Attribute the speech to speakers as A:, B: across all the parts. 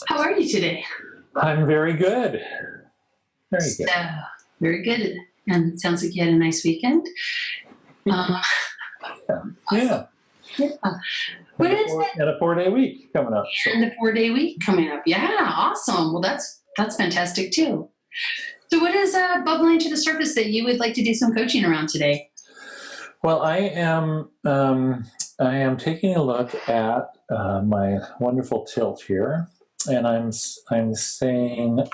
A: How are you today?
B: I'm very good. Very good.
A: Very good. And it sounds like you had a nice weekend.
B: Yeah.
A: Yeah. What is it?
B: And a 4-day week coming up. So.
A: And the 4-day week coming up. Yeah, awesome. Well, that's fantastic too. So what is bubbling to the surface that you would like to do some coaching around today?
B: Well, I am taking a look at my wonderful tilt here, and I'm saying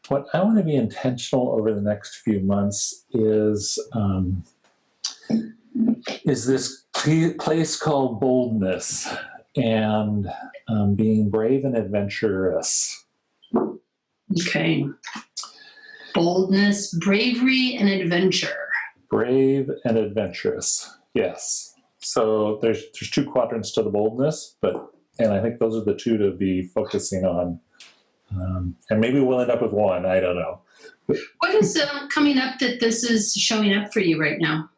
B: what I want to be intentional over the next few months is this place called boldness and being brave and adventurous.
A: Okay. Boldness, bravery, and adventure.
B: Brave and adventurous, yes. So there's 2 quadrants to the boldness, and I think those are the 2 to be focusing on. And maybe we'll end up with 1, I don't know.
A: What is coming up that this is showing up for you right now?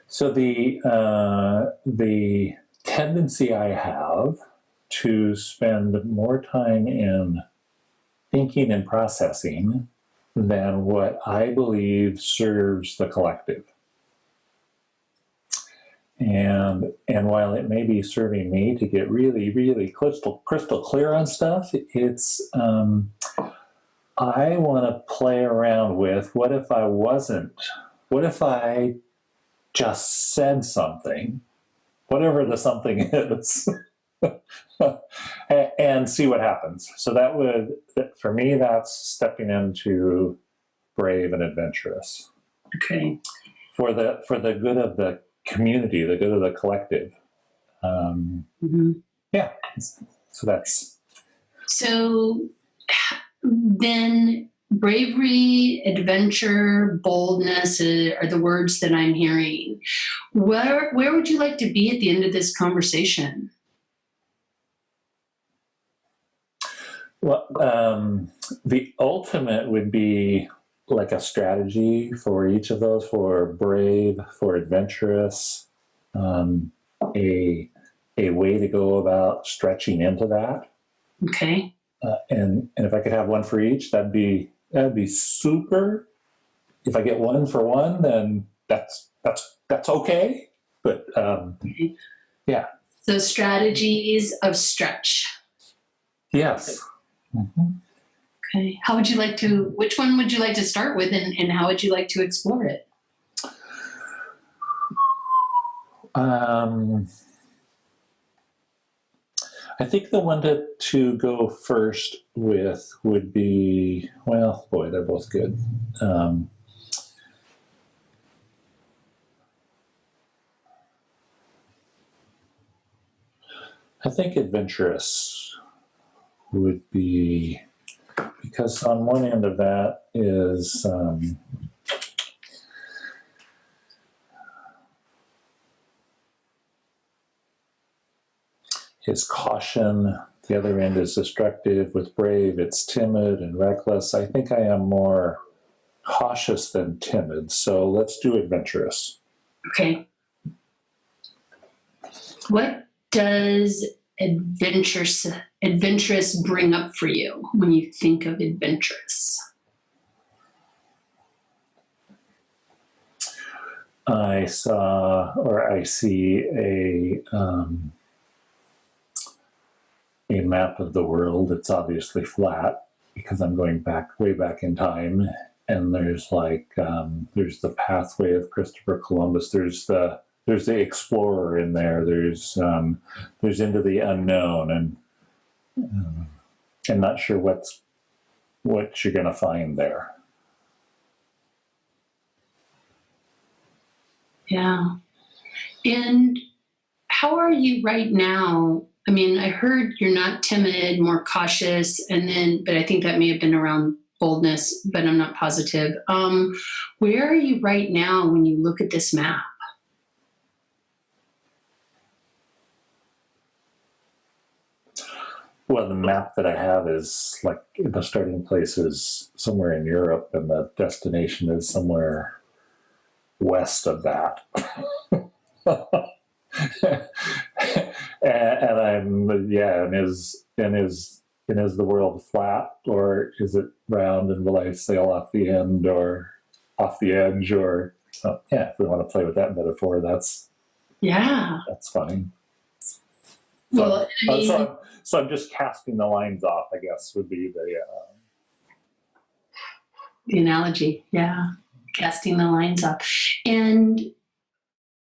B: So the tendency I have to spend more time in thinking and processing than what I believe serves the collective. And while it may be serving me to get really, really crystal clear on stuff, it's I want to play around with what if I just said something, whatever the something is, and see what happens. So for me, that's stepping into brave and adventurous.
A: Okay.
B: For the good of the community, the good of the collective. Yeah. So that's. So
A: then bravery, adventure, boldness are the words that I'm hearing. Where would you like to be at the end of this conversation?
B: Well, the ultimate would be like a strategy for each of those, for brave, for adventurous, a way to go about stretching into that.
A: Okay.
B: And if I could have 1 for each, that'd be super. If I get 1 for 1, then that's okay. But yeah.
A: So strategies of stretch.
B: Yes. Mm-hmm.
A: Okay. Which one would you like to start with, and how would you like to explore it?
B: I think the one to go first with would be, well, boy, they're both good. I think adventurous would be, because on one end of that is caution. The other end is destructive. With brave, it's timid and reckless. I think I am more cautious than timid, so let's do adventurous.
A: Okay. What does adventurous bring up for you when you think of adventurous?
B: I see a map of the world. It's obviously flat because I'm going way back in time, and there's there's the pathway of Christopher Columbus. There's the explorer in there. There's into the unknown, and I'm not sure what you're going to find there.
A: Yeah. And how are you right now? I mean, I heard you're not timid, more cautious, but I think that may have been around boldness, but I'm not positive. Where are you right now when you look at this map?
B: Well, the map that I have is like the starting place is somewhere in Europe, and the destination is somewhere west of that. and I'm and is the world flat, or is it round, and will I sail off the end or off the edge, or if we want to play with that metaphor, that's fine.
A: Well, I mean,
B: so I'm just casting the lines off, I guess, would be
A: the analogy. Yeah, casting the lines off. And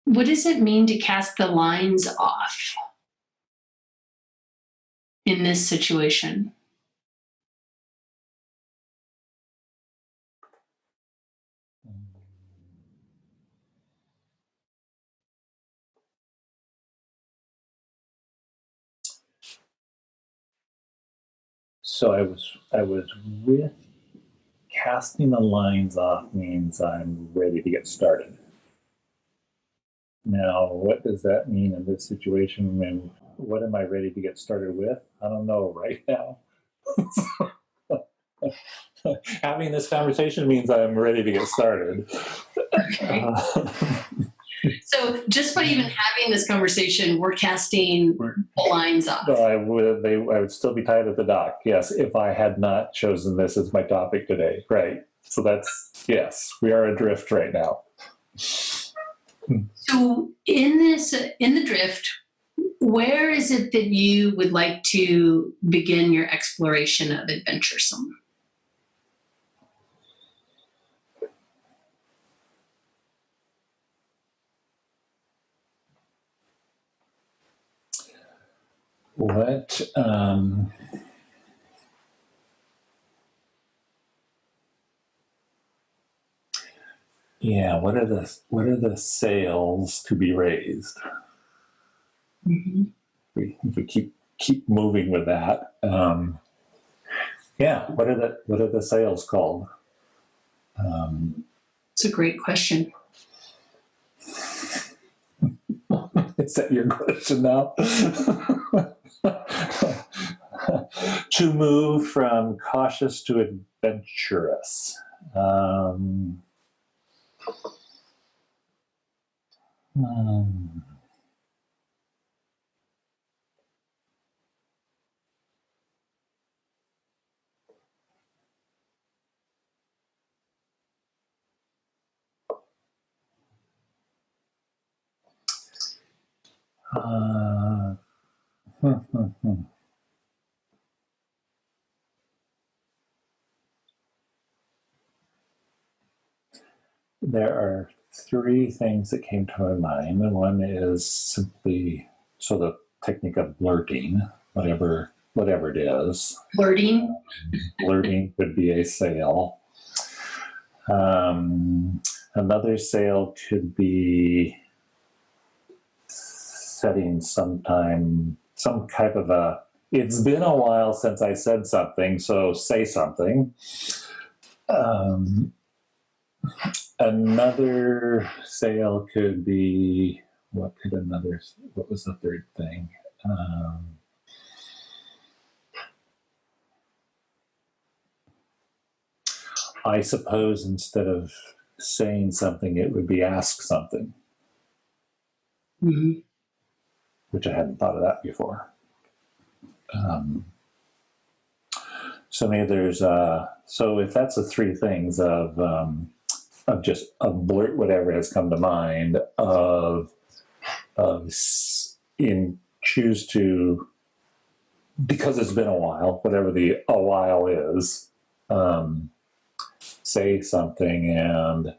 A: what does it mean to cast the lines off in this situation?
B: So I was with casting the lines off means I'm ready to get started. Now, what does that mean in this situation? And what am I ready to get started with? I don't know right now. Having this conversation means I'm ready to get started.
A: Okay. So just by even having this conversation, we're casting the lines off.
B: I would still be tied at the dock, yes, if I had not chosen this as my topic today. Right. So that's, yes, we are adrift right now.
A: So in the drift, where is it that you would like to begin your exploration of adventuresome?
B: What what are the sails to be raised?
A: Mm-hmm.
B: If we keep moving with that, what are the sails called?
A: It's a great question.
B: Is that your question now? To move from cautious to adventurous. There are three things that came to my mind. One is simply the technique of blurting, whatever it is.
A: Flirting.
B: Blurting could be a sail. Another sail could be setting some type of a, it's been a while since I said something, so say something. Another sail could be, what was the third thing? I suppose instead of saying something, it would be ask something.
A: Mm-hmm.
B: Which I hadn't thought of that before. So maybe there's so if that's the three things of blurt whatever has come to mind choose to, because it's been a while, whatever the a while is, say something,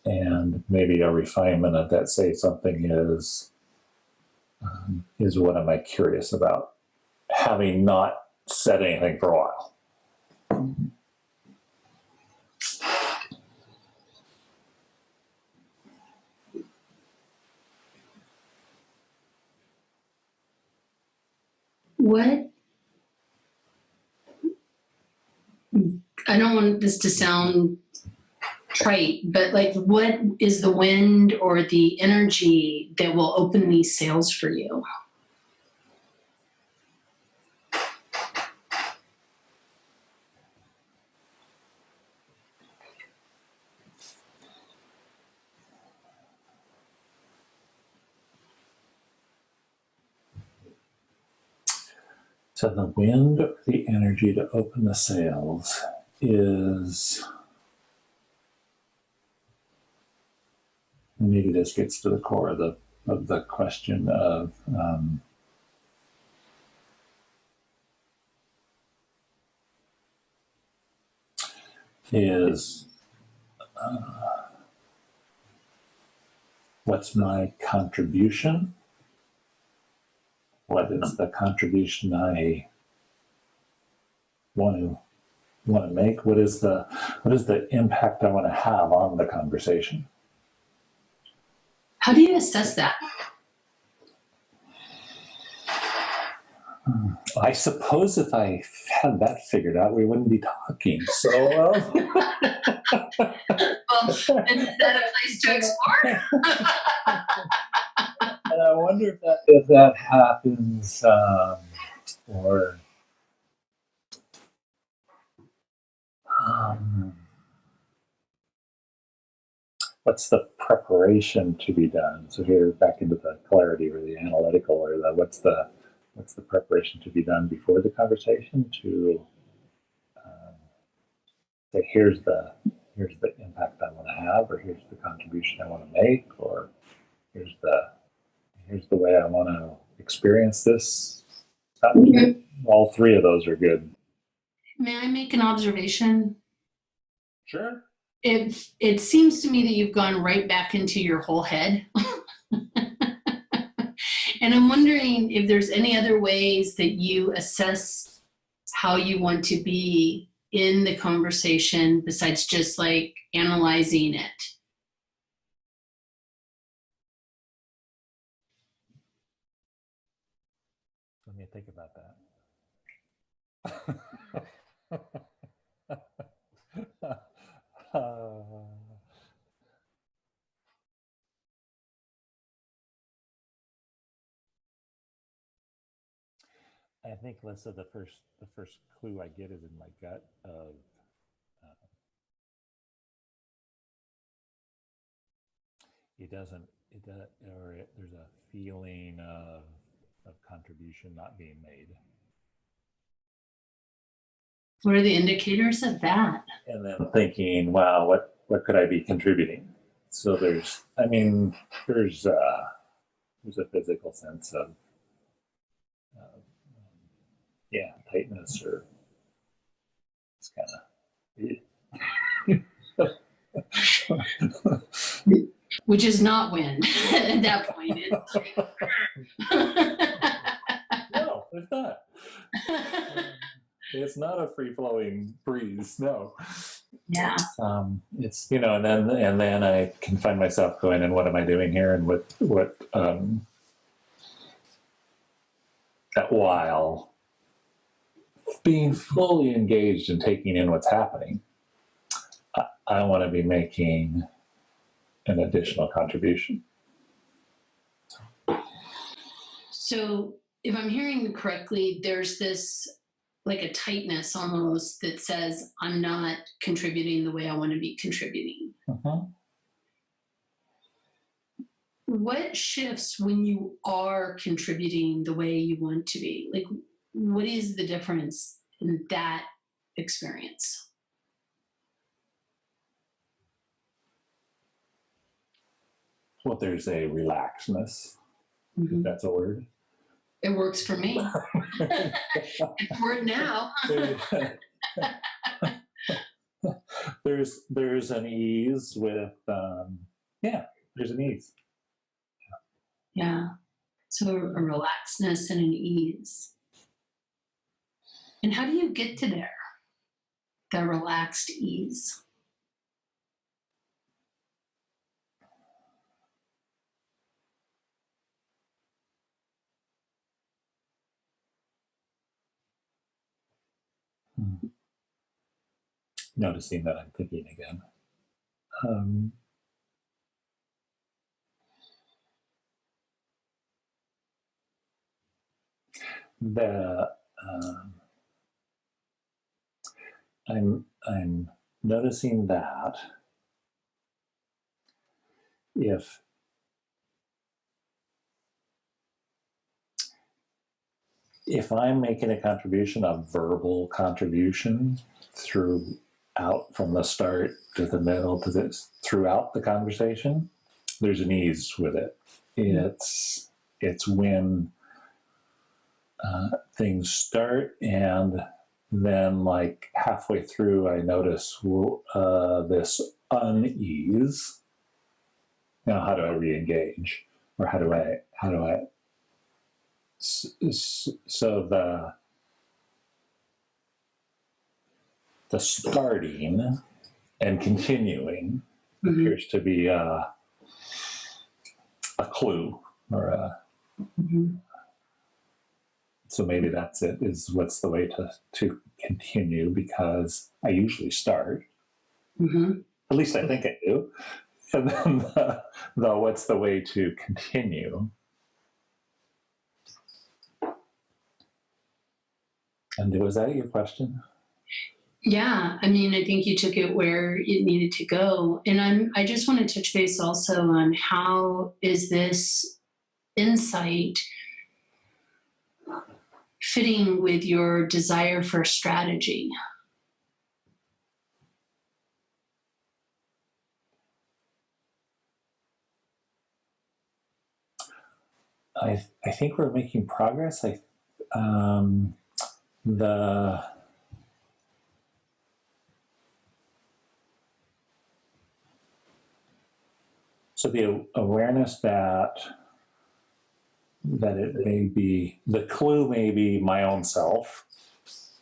B: and maybe a refinement of that say something is what am I curious about, having not said anything for a while.
A: What? I don't want this to sound trite, but like, what is the wind or the energy that will open these sails for you?
B: So the wind or the energy to open the sails is, maybe this gets to the core of the question of is what's my contribution? What is the contribution I want to make? What is the impact I want to have on the conversation?
A: How do you assess that?
B: I suppose if I had that figured out, we wouldn't be talking. So,
A: Well, is that a place to explore?
B: and I wonder if that happens, or what's the preparation to be done? So here, back into the clarity or the analytical, or the what's the preparation to be done before the conversation to say here's the impact I want to have, or here's the contribution I want to make, or here's the way I want to experience this.
A: Mhm.
B: All three of those are good.
A: May I make an observation?
B: Sure.
A: It seems to me that you've gone right back into your whole head. And I'm wondering if there's any other ways that you assess how you want to be in the conversation besides just like analyzing it.
B: Let me think about that. I think, Lyssa, the first clue I get is in my gut of there's a feeling of contribution not being made.
A: What are the indicators of that?
B: And then thinking, wow, what could I be contributing? So there's a physical sense of tightness, or it's kind of
A: Which is not wind at that point.
B: No, it's not. It's not a free-flowing breeze. No.
A: Yeah.
B: It's and then I can find myself going, and what am I doing here? And what while being fully engaged and taking in what's happening, I want to be making an additional contribution.
A: So if I'm hearing you correctly, there's this like a tightness almost that says I'm not contributing the way I want to be contributing. What shifts when you are contributing the way you want to be? Like, what is the difference in that experience?
B: Well, there's a relaxedness, if that's a word.
A: It works for me. It's a word now.
B: There's an ease with there's an ease.
A: Yeah. So a relaxedness and an ease. And how do you get to there? The relaxed ease.
B: Noticing that I'm thinking again. I'm noticing that if, 'cause if I'm making a contribution, a verbal contribution throughout, from the start to the middle to this, throughout the conversation, there's an ease with it. It's when things start and then like halfway through I notice this unease. Now how do I re-engage, or how do I so the starting and continuing appears to be a clue, or a so maybe that's it, is what's the way to continue, because I usually start. At least I think I do. And then the what's the way to continue. And was that your question?
A: Yeah, I mean, I think you took it where it needed to go. And I just want to touch base also on how is this insight fitting with your desire for strategy?
B: I think we're making progress. So the awareness that it may be, the clue may be my own self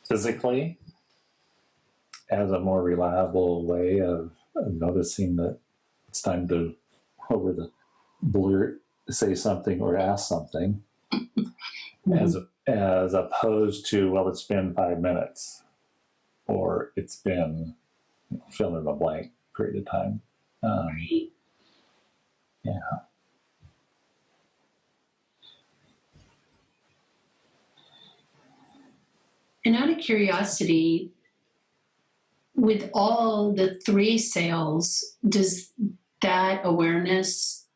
B: physically as a more reliable way of noticing that it's time to over the blurt, say something or ask something, as opposed to, well, it's been 5 minutes, or it's been fill in the blank period of time. Yeah.
A: And out of curiosity, with all the 3 sales, does that awareness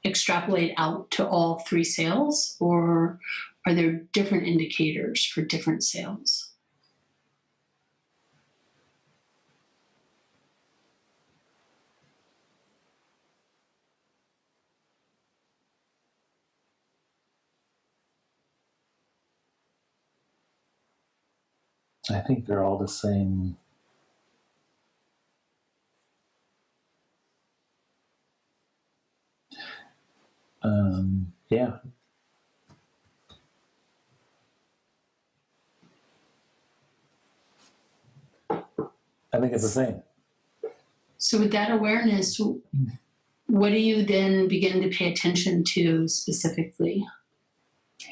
A: extrapolate out to all 3 sales, or are there different indicators for different sales?
B: I think they're all the same. Yeah. I think it's the same.
A: So with that awareness, what do you then begin to pay attention to specifically?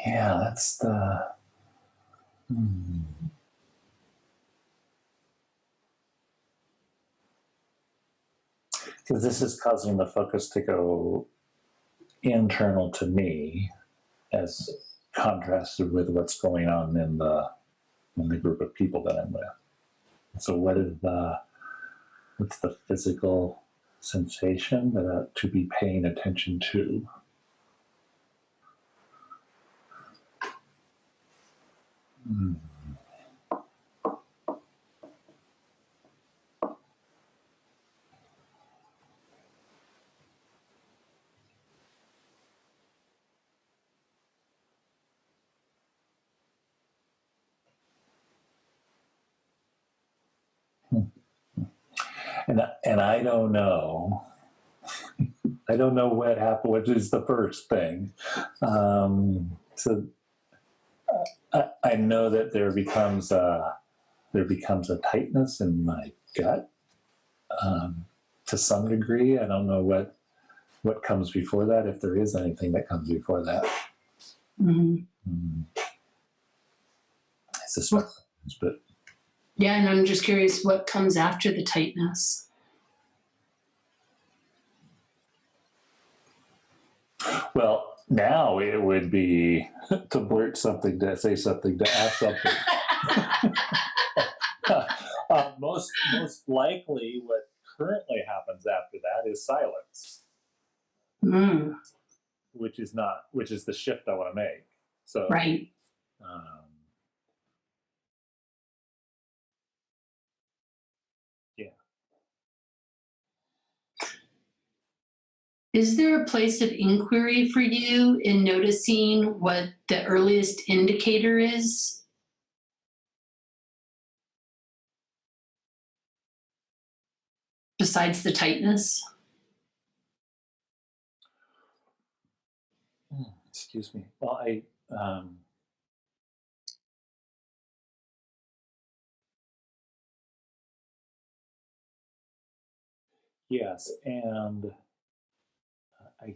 B: Yeah, that's the... Because this is causing the focus to go internal to me, as contrasted with what's going on in the group of people that I'm with. So what's the physical sensation to be paying attention to? And I don't know. I don't know what happened, which is the first thing. So I know that there becomes a tightness in my gut to some degree. I don't know what comes before that, if there is anything that comes before that. I suspect, but
A: yeah, and I'm just curious what comes after the tightness.
B: Well, now it would be to blurt something, to say something, to ask something. Most likely, what currently happens after that is silence, which is the shift I want to make. So,
A: Right.
B: Yeah.
A: Is there a place of inquiry for you in noticing what the earliest indicator is? Besides the tightness?
B: Excuse me. Well, yes, and I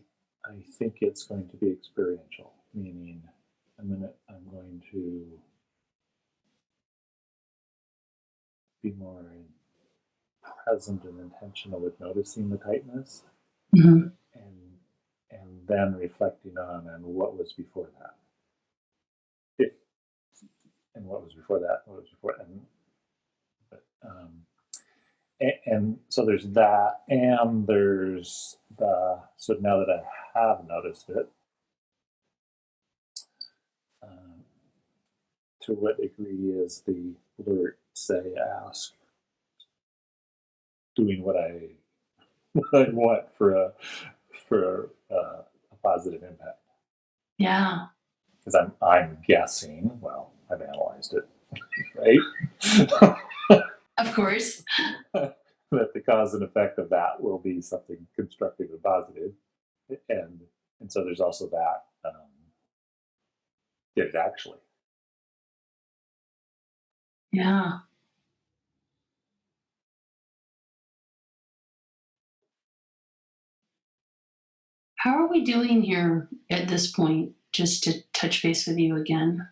B: think it's going to be experiential, meaning I'm going to be more present and intentional with noticing the tightness,
A: Mm-hmm.
B: and then reflecting on and what was before that. If and what was before that, what was before, and so there's that, and there's so now that I have noticed it, to what degree is the alert, say, ask, doing what I want for a positive impact?
A: Yeah.
B: Because I'm guessing. Well, I've analyzed it, right?
A: Of course.
B: That the cause and effect of that will be something constructive and positive, and so there's also that. Did it actually?
A: Yeah. How are we doing here at this point? Just to touch base with you again.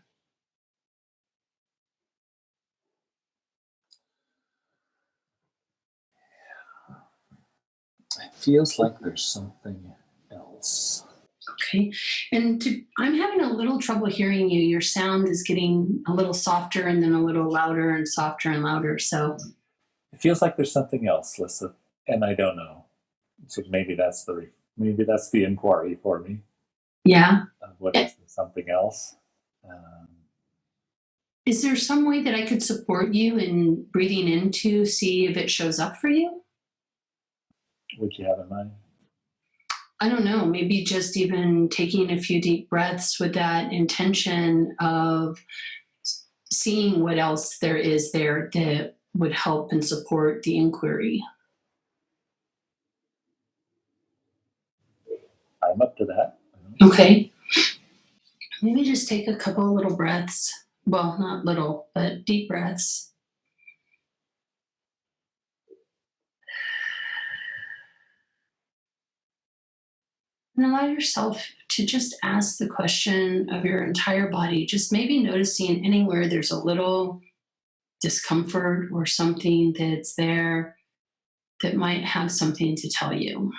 B: It feels like there's something else.
A: Okay. And I'm having a little trouble hearing you. Your sound is getting a little softer and then a little louder and softer and louder. So
B: It feels like there's something else, Lyssa, and I don't know. So maybe that's the inquiry for me.
A: yeah.
B: What is something else?
A: Is there some way that I could support you in breathing in to see if it shows up for you?
B: What you have in mind?
A: I don't know, maybe just even taking a few deep breaths with that intention of seeing what else there is there that would help and support the inquiry.
B: I'm up to that.
A: Okay. Maybe just take a couple little breaths. Well, not little, but deep breaths. And allow yourself to just ask the question of your entire body, just maybe noticing anywhere there's a little discomfort or something that's there that might have something to tell you.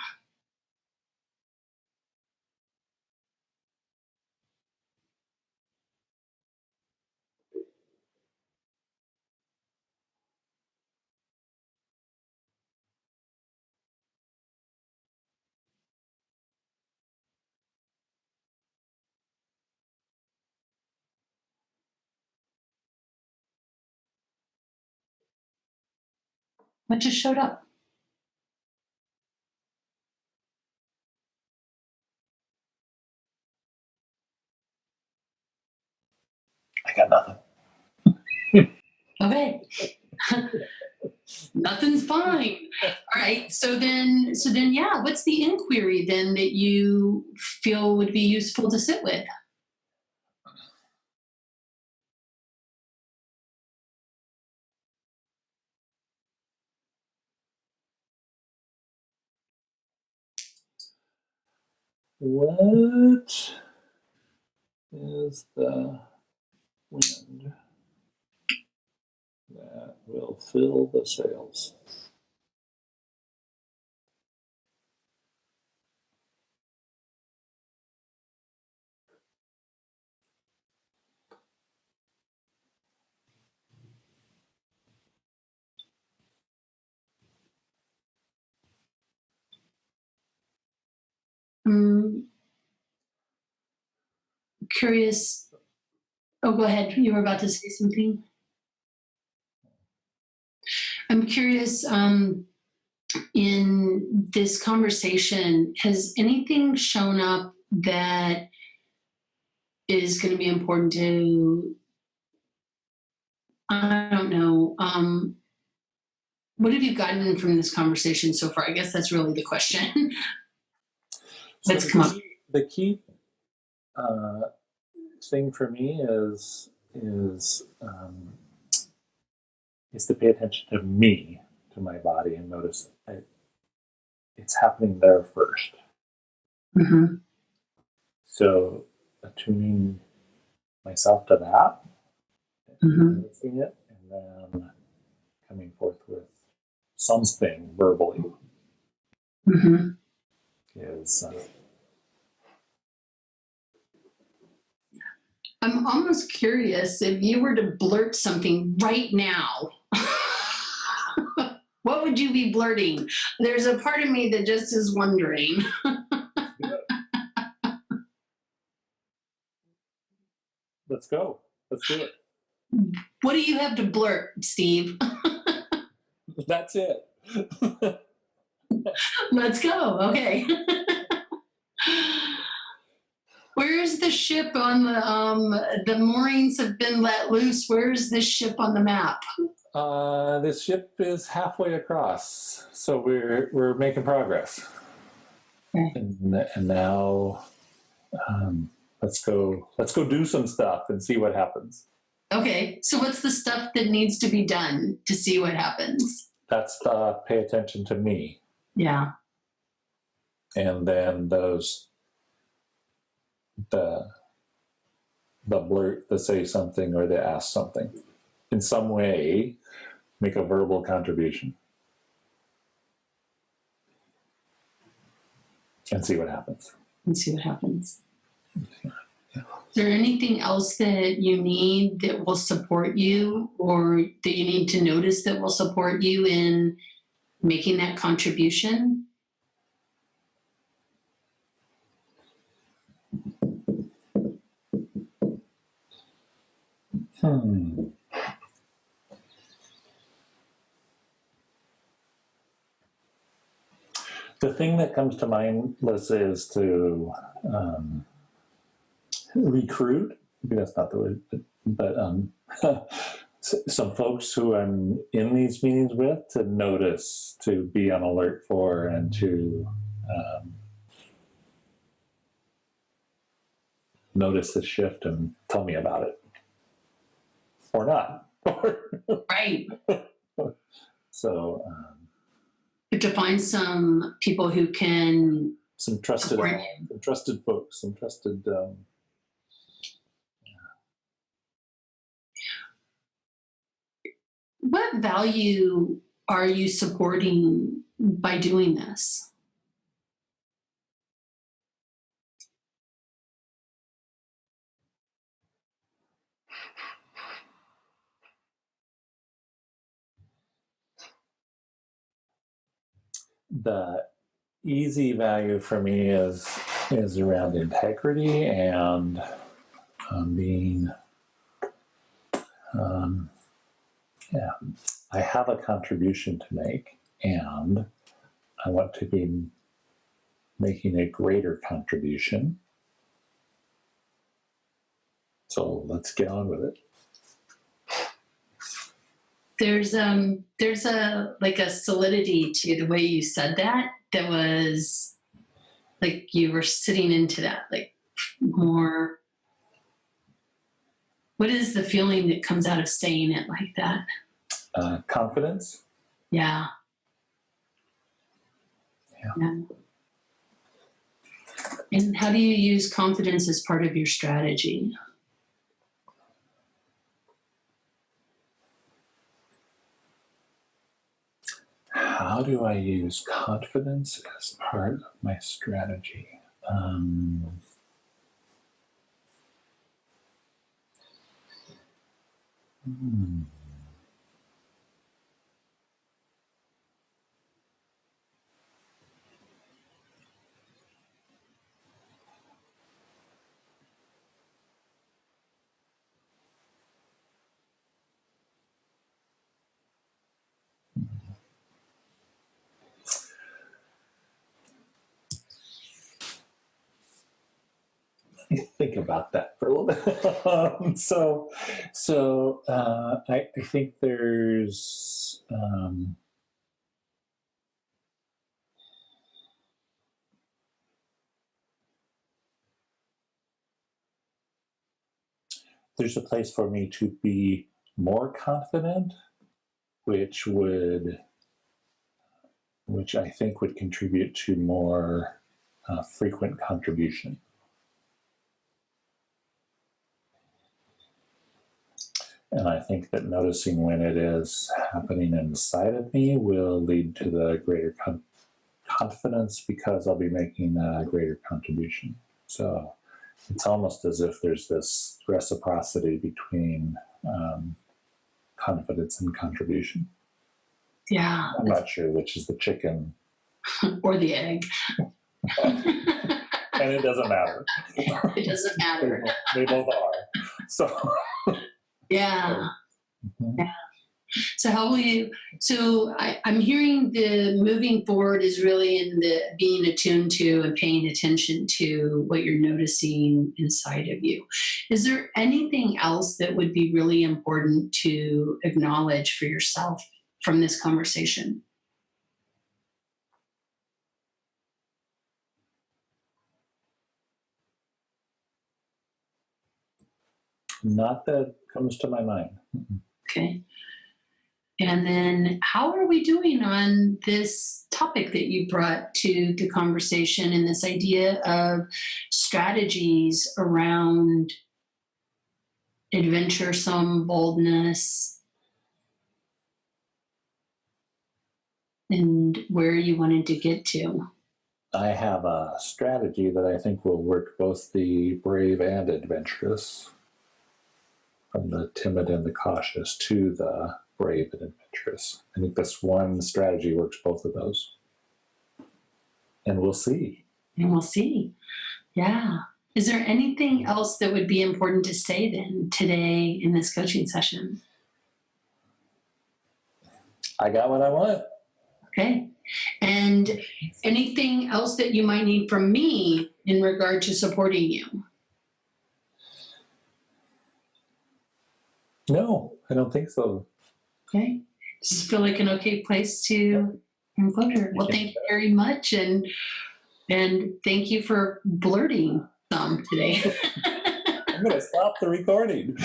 A: What just showed up?
B: I got nothing.
A: Okay. Nothing's fine. All right. So then, yeah, what's the inquiry then that you feel would be useful to sit with?
B: What is the wind that will fill the sails?
A: I'm curious, Oh, go ahead. You were about to say something. I'm curious, in this conversation, has anything shown up that is going to be important to, I don't know, what have you gotten from this conversation so far? I guess that's really the question.
B: So
A: Let's come up.
B: the key thing for me is to pay attention to me, to my body, and notice it's happening there first.
A: Mm-hmm.
B: So attuning myself to that,
A: Mm-hmm.
B: noticing it, and then coming forth with something verbally
A: Mm-hmm.
B: is.
A: I'm almost curious if you were to blurt something right now. What would you be blurting? There's a part of me that just is wondering.
B: Let's go. Let's do it.
A: What do you have to blurt, Steve?
B: That's it.
A: Let's go. Okay. Where's the ship on the moorings have been let loose? Where's this ship on the map?
B: This ship is halfway across, so we're making progress.
A: Okay.
B: And now let's go do some stuff and see what happens.
A: Okay, so what's the stuff that needs to be done to see what happens?
B: That's pay attention to me.
A: Yeah.
B: And then the blurt, the say something, or the ask something. In some way, make a verbal contribution. And see what happens.
A: And see what happens. Is there anything else that you need that will support you, or that you need to notice that will support you in making that contribution?
B: The thing that comes to mind, Lyssa, is to recruit. Maybe that's not the word, but some folks who I'm in these meetings with to notice, to be on alert for, and to notice the shift and tell me about it, or not.
A: Right.
B: So,
A: But to find some people who can
B: some trusted folks, some trusted.
A: What value are you supporting by doing this?
B: The easy value for me is around integrity and being. Yeah, I have a contribution to make, and I want to be making a greater contribution. So let's get on with it.
A: There's a like a solidity to the way you said that was like you were sitting into that, like more. What is the feeling that comes out of saying it like that?
B: Confidence.
A: Yeah. Yeah. And how do you use confidence as part of your strategy?
B: How do I use confidence as part of my strategy? think about that for a little bit. I think there's a place for me to be more confident, which I think would contribute to more frequent contribution. And I think that noticing when it is happening inside of me will lead to the greater confidence, because I'll be making a greater contribution. So it's almost as if there's this reciprocity between confidence and contribution.
A: Yeah.
B: I'm not sure which is the chicken
A: or the egg.
B: And it doesn't matter.
A: It doesn't matter.
B: They both are. So
A: yeah. Yeah. So how will you, so I'm hearing the moving forward is really in the being attuned to and paying attention to what you're noticing inside of you. Is there anything else that would be really important to acknowledge for yourself from this conversation?
B: Not that comes to my mind.
A: Okay. And then how are we doing on this topic that you brought to the conversation, and this idea of strategies around adventuresome boldness and where you wanted to get to?
B: I have a strategy that I think will work both the brave and adventurous, from the timid and the cautious to the brave and adventurous. I think this one strategy works both of those. And we'll see.
A: And we'll see. Yeah. Is there anything else that would be important to say then today in this coaching session?
B: I got what I want.
A: Okay. And anything else that you might need from me in regard to supporting you?
B: No, I don't think so.
A: Okay. Does this feel like an okay place to conclude? Well, thank you very much. And thank you for blurting some today.
B: I'm going to stop the recording.